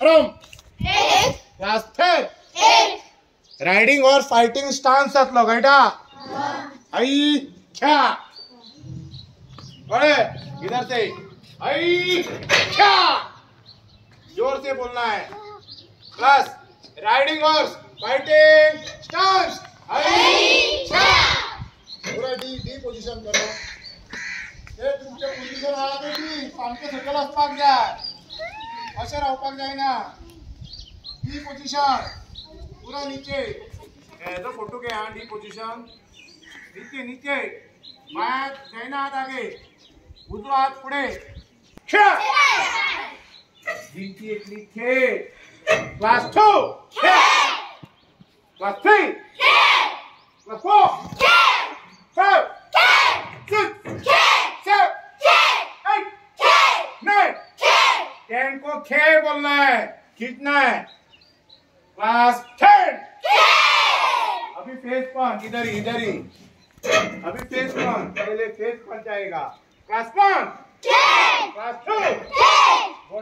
From class 10 riding और fighting stance जातलो कळटा आई क्या बड़े इधर से आई क्या जोर से बोलना है class riding horse fighting stance आई क्या पूरा डी डी पोजीशन करो हे तुमचे पोजीशन आला डी सामके सकल असपाक जाय अशे रावपाक जायना डी पोजीशन पूरा नीचे जो फोटो के हाँ डी पोजीशन नीचे नीचे पाय जायना हात आगे उजवा हात पुढे नीचे एकली खेळ क्लास 2 क्लास 3 क्लास 4 5 6 7 8 9 10 को खेल बोलना है खींचना है क्लास 10 अभी फेस पंच इधर ही अभी फेस पंच पहले फेस पंच आएगा क्लास 1 क्लास 2 गो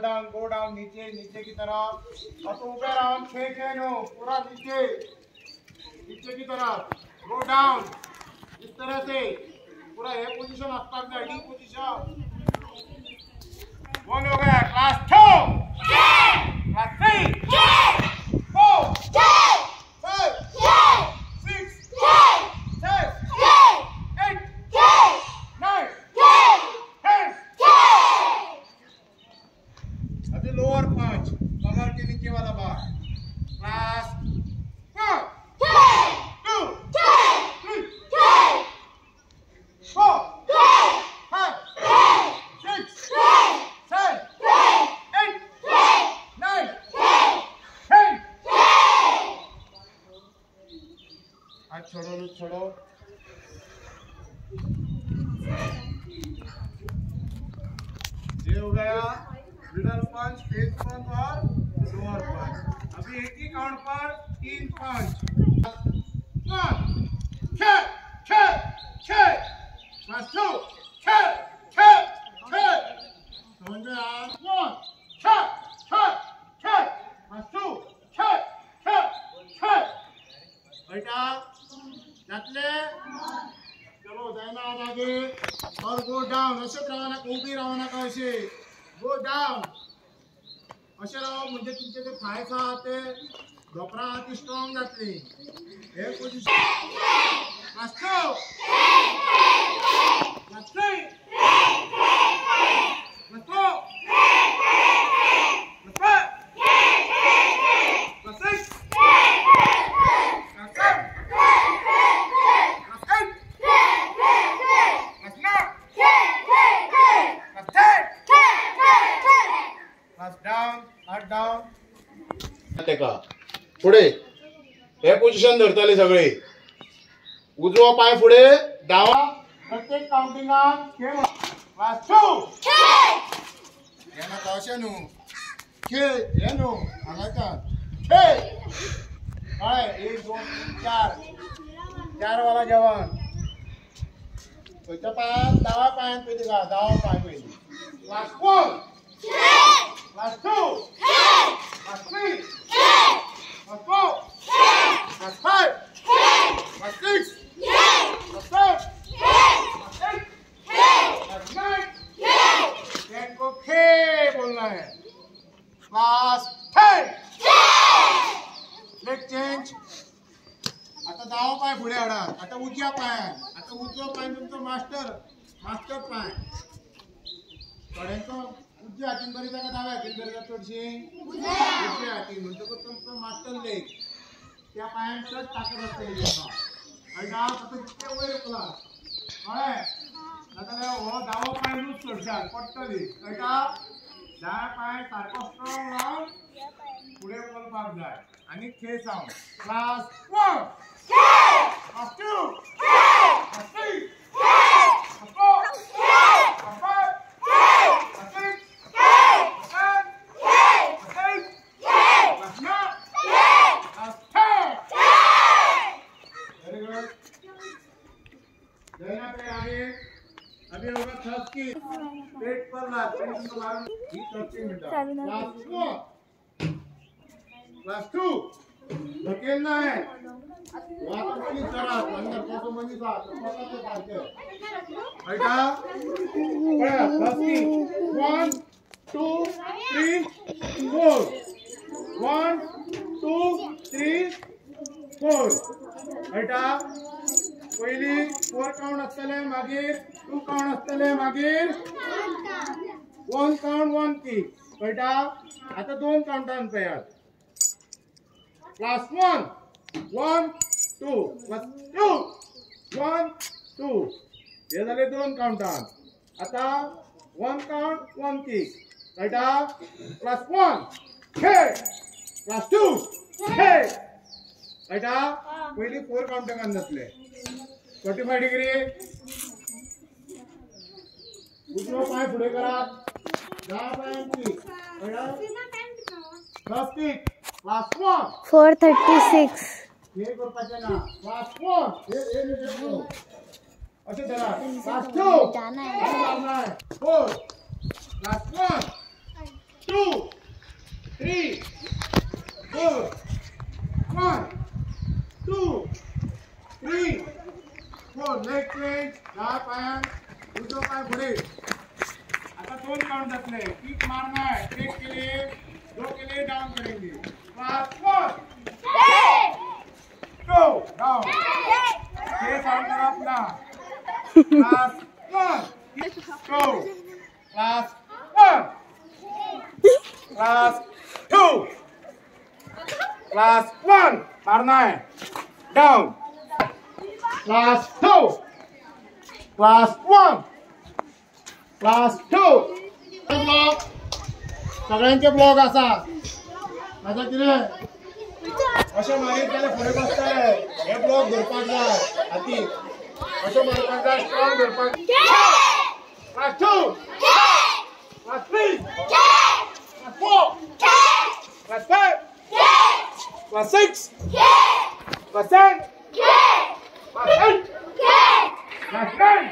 डाउन नीचे नीचे की तरफ अब ऊपर राउंड खेल नो पूरा नीचे नीचे की तरफ गो डाउन इस तरह से पूरा ये पोजीशन आपका डी पोजीशन 1 हो गया क्लास 2 क्लास 3 4 5 6 7 8 9 10 अभी लोअर पंच कमर के नीचे वाला बार क्लास 1 2 3 4 5 6 7 8 9 10 हाथ छोड़ो ये हो गया मिडल पंच फेस पंच और लोअर पंच अभी एक ही काउंट पर 3 पंच 1 क्लास 2 समझ में आया 1 क्लास 2 बेटा जातले चलो जायना आगे और गो डाउन अशेच रावना उभी रावना का अशे गो डाउन अशे राव म्हणजे तुमचे जे थायस आहात ते धोपरा आहात ती स्ट्रॉंग जातली हे position class 2 class 3 class 4 class 5 class 6 पुढे हे पोझिशन धरतले सगळे उजवा पाय पुढे डावा प्रत्येक काउंटिंगात खेळ क्लास 2 याना कशा नु खेळ हे नु हांगाचा खेळ काय 1 2 3 4 चार वाला जवान खंयच्या पायात डावा पायात पयली का डावा पाय पयली class 1 class 2 class 3 class 4 class 5 class 6 class 7 class 8 class 9 10 को खेल बोलना है क्लास 10 लेग चेंज आता डावा पाय पुढे हाडा आता उजव्या पायान आता उजवा पाय तुमचो मास्टर पाय थोड्यांचो उजव्या हातीन करीता का दाव्या हातीन करीता चडशी उजव्या हातीन म्हणटकूच तुमचो मास्टर लेग त्या पायान चड ताकद आसतली तुमकां आनी डाव आता जितके वयर उखला कळ्ळें नाजाल्यार हो दावो पाय लूज करशात पडटली कळटा दावे पाय सारको स्ट्रॉंग रावन पुढे बोलपाक जाय आणि खेळ सावन class 1 class 2 class 3 class 4 class 5 class 6 class 7 class 8 class 9 class 10 very good जाइना पे आगे अभी होगा थर्स की पेट पर लात पेट पर लात ही 30 मिनट क्लास 4 Class 2. ढकेल नाही. वाकून मनी जरा अंदर पासून मनी जा. पकडते सारखे. ऐका. पळा. Class 3. 1 2 3 4. 1 2 3 4. ऐका. पहिली 4 काउंट असतले मागीर 2 काउंट असतले मागीर 1 काउंट 1 किक. कळटा. आता 2 काउंटान तयार. Class 1 1 2 Class 2 1 2. हे झाले 2 काउंटान. आता 1 काउंट 1 किक. कळटा. Class 1 खेळ. Class 2 खेळ. कळटा. पहिली 4 काउंटान जातले. 45 डिग्री. उजवा पाय पुढे करा. डावा पायांची. Class kick. Class 1 436. हे करपाचे ना. Class 1 हे नको. असे धरा. Class 2 4. Class 1 2 3 4 1 2 3 4. Leg change. डावा पायान उजवा पाय पुढे. आता 2 काउंट जातले. किक मारना है. एक के लिए 2 के लिए डाउन करेंगे. Class 1 2 down. ये साउंड करा अपना. Class 1 2 Class 1 Class 2 Class 1 मारना है. Down. Class 2 Class 1 Class 2. Block सगळ्यांचे ब्लॉक असा. माझा किरे अशे मारीत जाल्यार फुडें बसतले. हे ब्लॉक धरपाक जाय. हाती अशे मारपाक जाय. स्ट्रॉंग धरपाक. Class 2 Class 3 Class 4 Class 5 Class 6 Class 7 Class 8 Class 9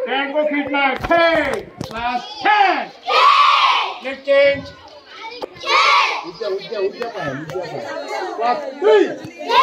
10 go feet like 10. Class 10 leg change. Class 3